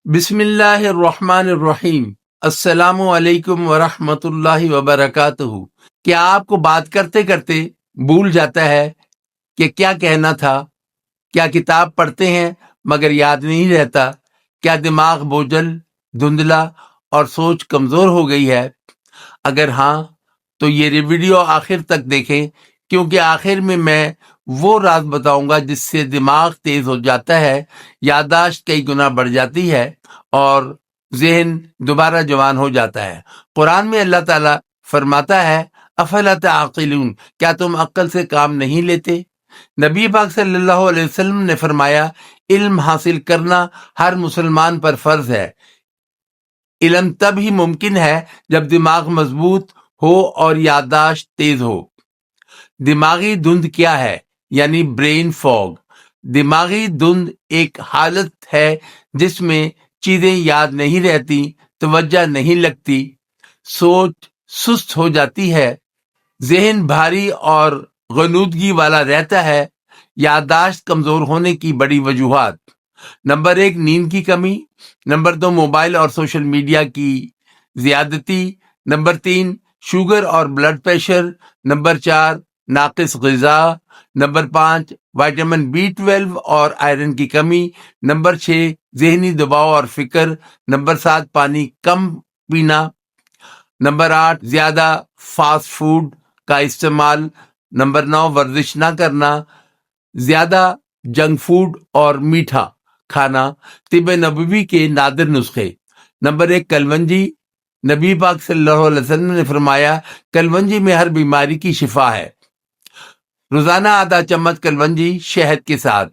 बिस्मिल्लाहिर्रहमानिर्रहीम। अस्सलामु अलैकुम वरहमतुल्लाहि वबरकातुहू। क्या आपको बात करते करते भूल जाता है कि क्या कहना था? क्या किताब पढ़ते हैं मगर याद नहीं रहता? क्या दिमाग बोझल, धुंधला और सोच कमजोर हो गई है? अगर हाँ, तो ये वीडियो आखिर तक देखें, क्योंकि आखिर में मैं वो राज बताऊंगा जिससे दिमाग तेज हो जाता है, याददाश्त कई गुना बढ़ जाती है और जहन दोबारा जवान हो जाता है। कुरान में अल्लाह ताला फरमाता है, अफला ताक़िलून, क्या तुम अक्ल से काम नहीं लेते? नबी पाक सल्लल्लाहु अलैहि वसल्लम ने फरमाया, इल्म हासिल करना हर मुसलमान पर फर्ज है। इल्म तब ही मुमकिन है जब दिमाग मजबूत हो और याददाश्त तेज हो। दिमागी धुंध क्या है? यानी ब्रेन फॉग। दिमागी धुंध एक हालत है जिसमें चीजें याद नहीं रहती, तवज्जो नहीं लगती, सोच सुस्त हो जाती है, जहन भारी और गनूदगी वाला रहता है। याददाश्त कमजोर होने की बड़ी वजूहात: नंबर 1, नींद की कमी। नंबर 2, मोबाइल और सोशल मीडिया की ज्यादती। नंबर 3, शुगर और ब्लड प्रेशर। नंबर 4, नाकिस ग़िज़ा। नंबर 5, विटामिन B12 और आयरन की कमी। नंबर 6, जहनी दबाव और फिक्र। नंबर 7, पानी कम पीना। नंबर 8, ज्यादा फास्ट फूड का इस्तेमाल। नंबर 9, वर्जिश ना करना, ज्यादा जंक फूड और मीठा खाना। तिब नबवी के नादिर नुस्खे: नंबर 1, कलवंजी। नबी पाक सल्लल्लाहु अलैहि वसल्लम ने फरमाया, कलवंजी में हर बीमारी की शिफा है। रोजाना आधा चम्मच कलवंजी शहद के साथ।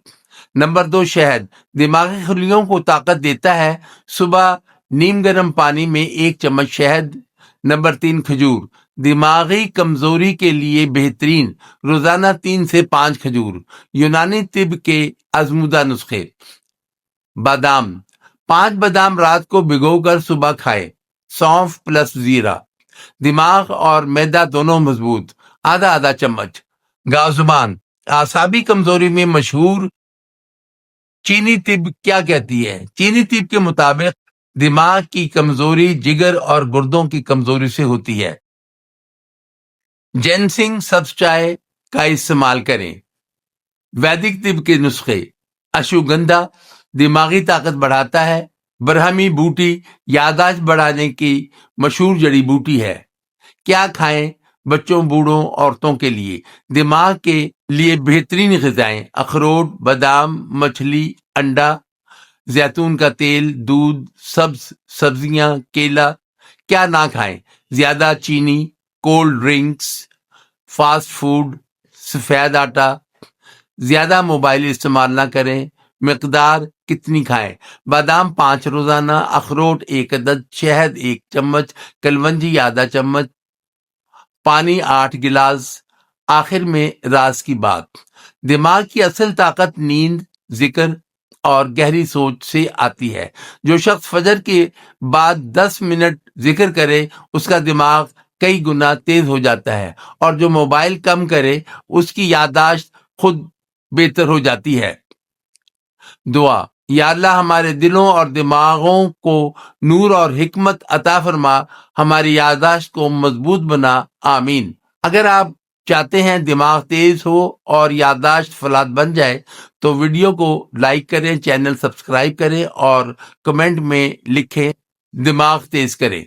नंबर 2, शहद दिमागी खलियों को ताकत देता है। सुबह नीम गर्म पानी में 1 चम्मच शहद। नंबर 3, खजूर दिमागी कमजोरी के लिए बेहतरीन। रोजाना 3 से 5 खजूर। यूनानी तिब के आजमूदा नुस्खे: बादाम 5 बादाम रात को भिगोकर सुबह खाएं। सौंफ प्लस जीरा, दिमाग और मैदा दोनों मजबूत। आधा आधा चम्मच। गाजुबान आसाबी कमजोरी में मशहूर। चीनी तिब क्या कहती है? चीनी तिब के मुताबिक दिमाग की कमजोरी जिगर और गुर्दों की कमजोरी से होती है। जैनसिंग सब्ज चाय का इस्तेमाल करें। वैदिक तिब के नुस्खे: अश्वगंधा दिमागी ताकत बढ़ाता है। ब्रह्मी बूटी याददाश्त बढ़ाने की मशहूर जड़ी बूटी है। क्या खाएं? बच्चों, बूढ़ों, औरतों के लिए दिमाग के लिए बेहतरीन ग़िज़ाएं: अखरोट, बादाम, मछली, अंडा, जैतून का तेल, दूध, सब्जियां, केला। क्या ना खाएं? ज्यादा चीनी, कोल्ड ड्रिंक्स, फास्ट फूड, सफेद आटा। ज्यादा मोबाइल इस्तेमाल ना करें। मिकदार कितनी खाएं? बादाम 5 रोजाना, अखरोट 1 अदद, शहद 1 चम्मच, कलवंजी आधा चम्मच, पानी 8 गिलास। आखिर में राज की बात: दिमाग की असल ताकत नींद, जिक्र और गहरी सोच से आती है। जो शख्स फजर के बाद 10 मिनट जिक्र करे, उसका दिमाग कई गुना तेज हो जाता है, और जो मोबाइल कम करे, उसकी याददाश्त खुद बेहतर हो जाती है। दुआ: या अल्लाह, हमारे दिलों और दिमागों को नूर और हिकमत अता फरमा, हमारी याददाश्त को मजबूत बना। आमीन। अगर आप चाहते हैं दिमाग तेज हो और याददाश्त फलाद बन जाए, तो वीडियो को लाइक करें, चैनल सब्सक्राइब करें और कमेंट में लिखें, दिमाग तेज करें।